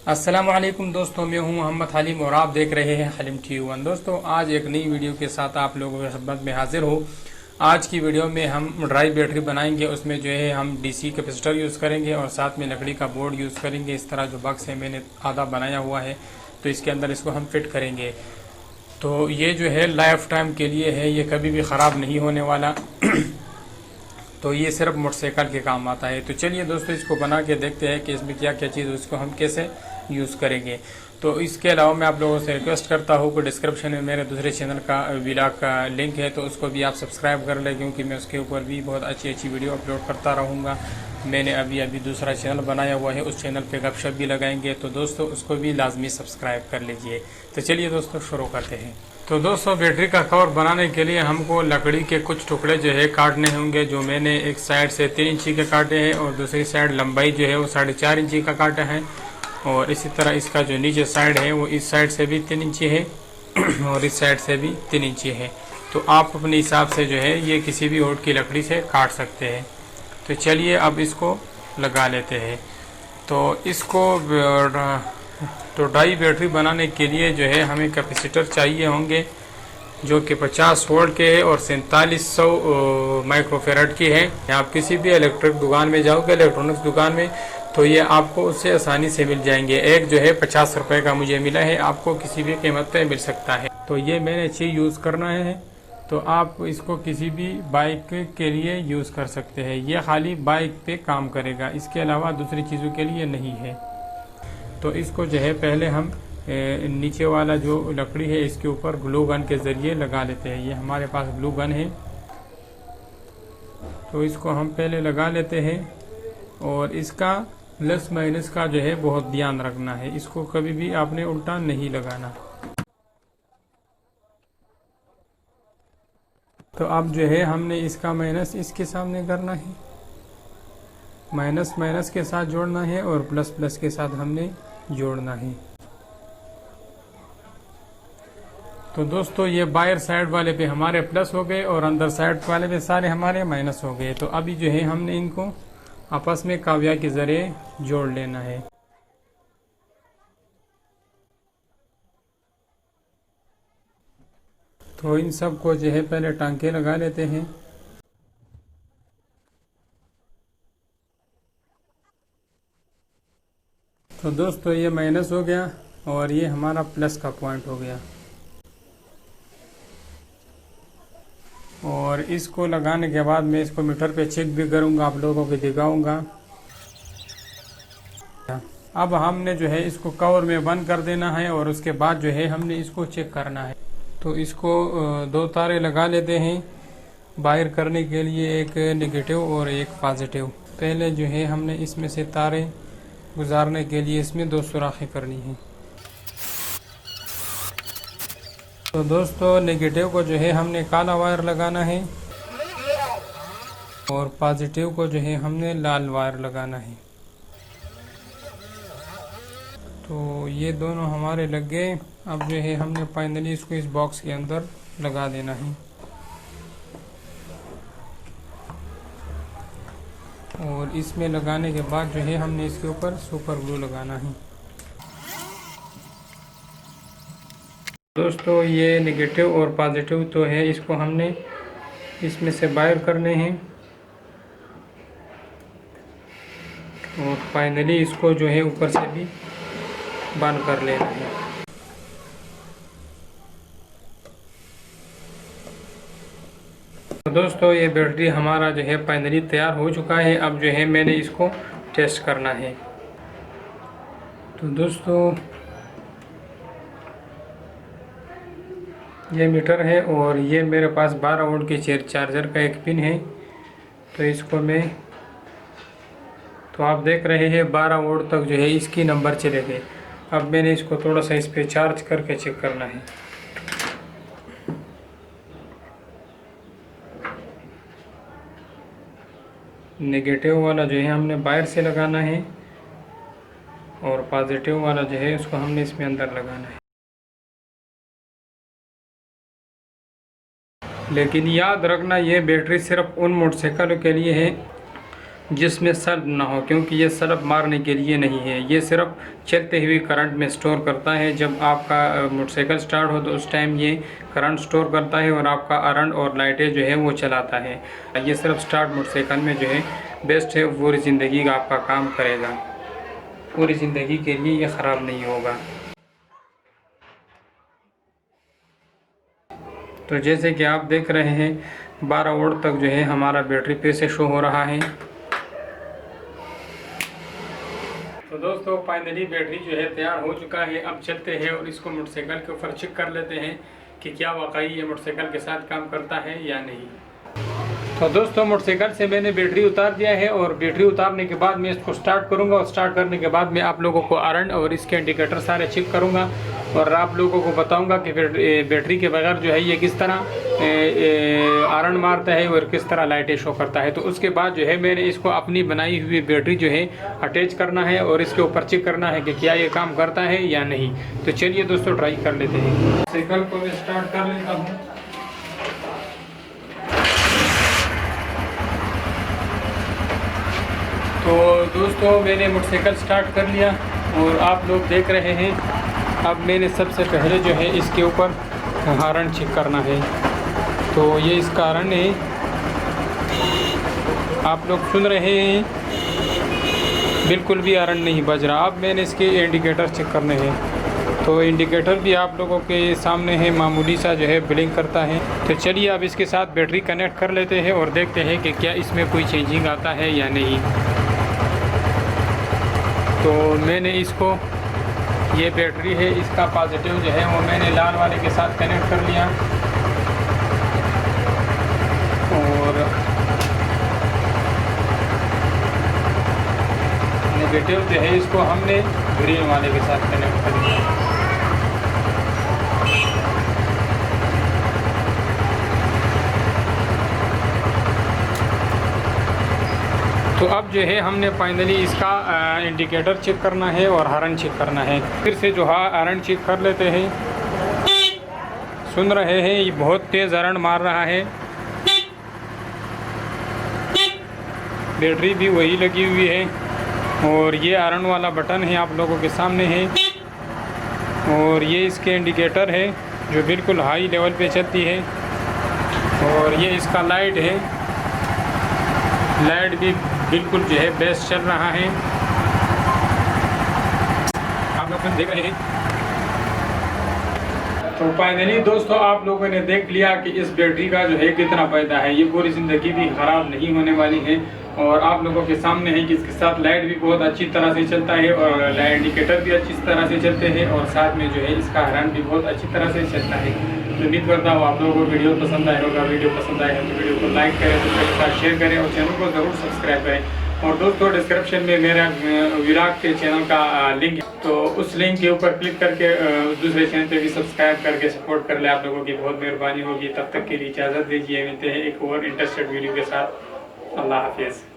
अस्सलामुअलैकुम दोस्तों, मैं हूं मोहम्मद हलीम और आप देख रहे हैं हलीम टी1। दोस्तों, आज एक नई वीडियो के साथ आप लोगों की खिदमत में हाजिर हो। आज की वीडियो में हम ड्राई बैटरी बनाएंगे। उसमें जो है हम डीसी कैपेसिटर यूज़ करेंगे और साथ में लकड़ी का बोर्ड यूज़ करेंगे। इस तरह जो बक्स है मैंने आधा बनाया हुआ है, तो इसके अंदर इसको हम फिट करेंगे। तो ये जो है लाइफ टाइम के लिए है, ये कभी भी ख़राब नहीं होने वाला। तो ये सिर्फ मोटरसाइकिल के काम आता है। तो चलिए दोस्तों, इसको बना के देखते हैं कि इसमें क्या क्या चीज़ है, उसको हम कैसे यूज़ करेंगे। तो इसके अलावा मैं आप लोगों से रिक्वेस्ट करता हूँ कि डिस्क्रिप्शन में मेरे दूसरे चैनल का व्लॉग का लिंक है, तो उसको भी आप सब्सक्राइब कर लें, क्योंकि मैं उसके ऊपर भी बहुत अच्छी अच्छी वीडियो अपलोड करता रहूँगा। मैंने अभी दूसरा चैनल बनाया हुआ है, उस चैनल पे गपशप भी लगाएंगे, तो दोस्तों उसको भी लाजमी सब्सक्राइब कर लीजिए। तो चलिए दोस्तों, शुरू करते हैं। तो दोस्तों, बैटरी का कवर बनाने के लिए हमको लकड़ी के कुछ टुकड़े जो है काटने होंगे। जो मैंने एक साइड से 3 इंची के काटे हैं और दूसरी साइड लंबाई जो है वो 4.5 इंची का काटा है। और इसी तरह इसका जो नीचे साइड है वो इस साइड से भी 3 इंची है और इस साइड से भी 3 इंची है। तो आप अपने हिसाब से जो है ये किसी भी वुड की लकड़ी से काट सकते हैं। तो चलिए अब इसको लगा लेते हैं। तो इसको तो डाई बैटरी बनाने के लिए जो है हमें कैपेसिटर चाहिए होंगे, जो कि 50 वोल्ट के है और 4700 माइक्रोफेराड की है। आप किसी भी इलेक्ट्रिक दुकान में जाओगे, इलेक्ट्रॉनिक्स दुकान में, तो ये आपको उससे आसानी से मिल जाएंगे। एक जो है 50 रुपये का मुझे मिला है, आपको किसी भी कीमत पे मिल सकता है। तो ये मैंने चीज़ यूज़ करना है, तो आप इसको किसी भी बाइक के लिए यूज़ कर सकते हैं। ये खाली बाइक पे काम करेगा, इसके अलावा दूसरी चीज़ों के लिए नहीं है। तो इसको जो है पहले हम नीचे वाला जो लकड़ी है इसके ऊपर ग्लू गन के ज़रिए लगा लेते हैं। ये हमारे पास ग्लू गन है, तो इसको हम पहले लगा लेते हैं। और इसका प्लस माइनस का जो है बहुत ध्यान रखना है, इसको कभी भी आपने उल्टा नहीं लगाना। तो अब जो है हमने इसका माइनस इसके सामने करना है, माइनस माइनस के साथ जोड़ना है और प्लस प्लस के साथ हमने जोड़ना है। तो दोस्तों, ये बाहर साइड वाले पे हमारे प्लस हो गए और अंदर साइड वाले पे सारे हमारे माइनस हो गए। तो अभी जो है हमने इनको आपस में काव्या के जरिए जोड़ लेना है। तो इन सब को जो है पहले टांके लगा लेते हैं। तो दोस्तों, ये माइनस हो गया और ये हमारा प्लस का पॉइंट हो गया। और इसको लगाने के बाद मैं इसको मीटर पे चेक भी करूंगा, आप लोगों को दिखाऊंगा। अब हमने जो है इसको कवर में बंद कर देना है और उसके बाद जो है हमने इसको चेक करना है। तो इसको 2 तारे लगा लेते हैं बाहर करने के लिए, एक नेगेटिव और एक पॉजिटिव। पहले जो है हमने इसमें से तारे गुजारने के लिए इसमें 2 सुराखें करनी है। तो दोस्तों, नेगेटिव को जो है हमने काला वायर लगाना है और पॉजिटिव को जो है हमने लाल वायर लगाना है। तो ये दोनों हमारे लग गए। अब जो है हमने फाइनली इसको इस बॉक्स के अंदर लगा देना है। और इसमें लगाने के बाद जो है हमने इसके ऊपर सुपर ग्लू लगाना है। दोस्तों, ये नेगेटिव और पॉजिटिव तो है, इसको हमने इसमें से बाहर करने हैं और फाइनली इसको जो है ऊपर से भी बंद कर लेना है। तो दोस्तों, ये बैटरी हमारा जो है फाइनली तैयार हो चुका है। अब जो है मैंने इसको टेस्ट करना है। तो दोस्तों, ये मीटर है और ये मेरे पास 12 वोल्ट के चार्जर का एक पिन है। तो इसको मैं, तो आप देख रहे हैं 12 वोल्ट तक जो है इसकी नंबर चले गए। अब मैंने इसको थोड़ा सा इस पे चार्ज करके चेक करना है। नेगेटिव वाला जो है हमने बाहर से लगाना है और पॉजिटिव वाला जो है उसको हमने इसमें अंदर लगाना है। लेकिन याद रखना, ये बैटरी सिर्फ उन मोटरसाइकिलों के लिए है जिसमें सल्ब ना हो, क्योंकि ये सल्ब मारने के लिए नहीं है, ये सिर्फ चलते हुए करंट में स्टोर करता है। जब आपका मोटरसाइकिल स्टार्ट हो तो उस टाइम ये करंट स्टोर करता है और आपका अरंड और लाइटें जो है वो चलाता है। ये सिर्फ स्टार्ट मोटरसाइकिल में जो है बेस्ट है, पूरी ज़िंदगी का आपका काम करेगा, पूरी ज़िंदगी के लिए ये ख़राब नहीं होगा। तो जैसे कि आप देख रहे हैं 12 वोल्ट तक जो है हमारा बैटरी पे से शो हो रहा है। तो दोस्तों फाइनली बैटरी जो है तैयार हो चुका है। अब चलते हैं और इसको मोटरसाइकिल के ऊपर चेक कर लेते हैं कि क्या वाकई ये मोटरसाइकिल के साथ काम करता है या नहीं। तो दोस्तों मोटरसाइकिल से मैंने बैटरी उतार दिया है और बैटरी उतारने के बाद मैं इसको स्टार्ट करूंगा और स्टार्ट करने के बाद मैं आप लोगों को अरंड और इसके इंडिकेटर सारे चेक करूंगा और आप लोगों को बताऊंगा कि बैटरी के बगैर जो है ये किस तरह अरंड मारता है और किस तरह लाइटें शो करता है। तो उसके बाद जो है मैंने इसको अपनी बनाई हुई बैटरी जो है अटैच करना है और इसके ऊपर चेक करना है कि क्या ये काम करता है या नहीं। तो चलिए दोस्तों ट्राई कर लेते हैं। साइकिल को मैं स्टार्ट कर लेता हूँ। तो दोस्तों मैंने मोटरसाइकिल स्टार्ट कर लिया और आप लोग देख रहे हैं। अब मैंने सबसे पहले जो है इसके ऊपर हॉर्न चेक करना है। तो ये इसका हॉर्न है, आप लोग सुन रहे हैं, बिल्कुल भी हॉर्न नहीं बज रहा। अब मैंने इसके इंडिकेटर चेक करने हैं। तो इंडिकेटर भी आप लोगों के सामने है, मामूली सा जो है ब्लिंक करता है। तो चलिए अब इसके साथ बैटरी कनेक्ट कर लेते हैं और देखते हैं कि क्या इसमें कोई चेंजिंग आता है या नहीं। तो मैंने इसको, ये बैटरी है, इसका पॉजिटिव जो है वो मैंने लाल वाले के साथ कनेक्ट कर लिया और नेगेटिव जो है इसको हमने ग्रीन वाले के साथ कनेक्ट कर लिया। तो अब जो है हमने फाइनली इसका इंडिकेटर चेक करना है और हॉर्न चेक करना है। फिर से जो है हॉर्न चेक कर लेते हैं। सुन रहे हैं ये बहुत तेज़ हॉर्न मार रहा है। बैटरी भी वही लगी हुई है और ये हॉर्न वाला बटन है आप लोगों के सामने है और ये इसके इंडिकेटर है जो बिल्कुल हाई लेवल पे चलती है और ये इसका लाइट है, लाइट भी बिल्कुल जो है बेस्ट चल रहा है, आप लोग देख रहे हैं। तो फाइनली दोस्तों आप लोगों ने देख लिया कि इस बैटरी का जो है कितना फायदा है। ये पूरी ज़िंदगी भी ख़राब नहीं होने वाली है और आप लोगों के सामने है कि इसके साथ लाइट भी बहुत अच्छी तरह से चलता है और लाइट इंडिकेटर भी अच्छी तरह से चलते हैं और साथ में जो है इसका हॉर्न भी बहुत अच्छी तरह से चलता है। तो उम्मीद करता हूँ आप लोगों को वीडियो पसंद आया होगा। वीडियो पसंद आए तो वीडियो को लाइक करें, दूसरे के साथ शेयर करें और चैनल को ज़रूर सब्सक्राइब करें। और दोस्तों डिस्क्रिप्शन में मेरा विराग के चैनल का लिंक है, तो उस लिंक के ऊपर क्लिक करके दूसरे चैनल पे भी सब्सक्राइब करके सपोर्ट कर ले, आप लोगों की बहुत मेहरबानी होगी। तब तक के लिए इजाज़त दीजिए, मिलते हैं एक और इंटरेस्टेड वीडियो के साथ। अल्लाह हाफिज़।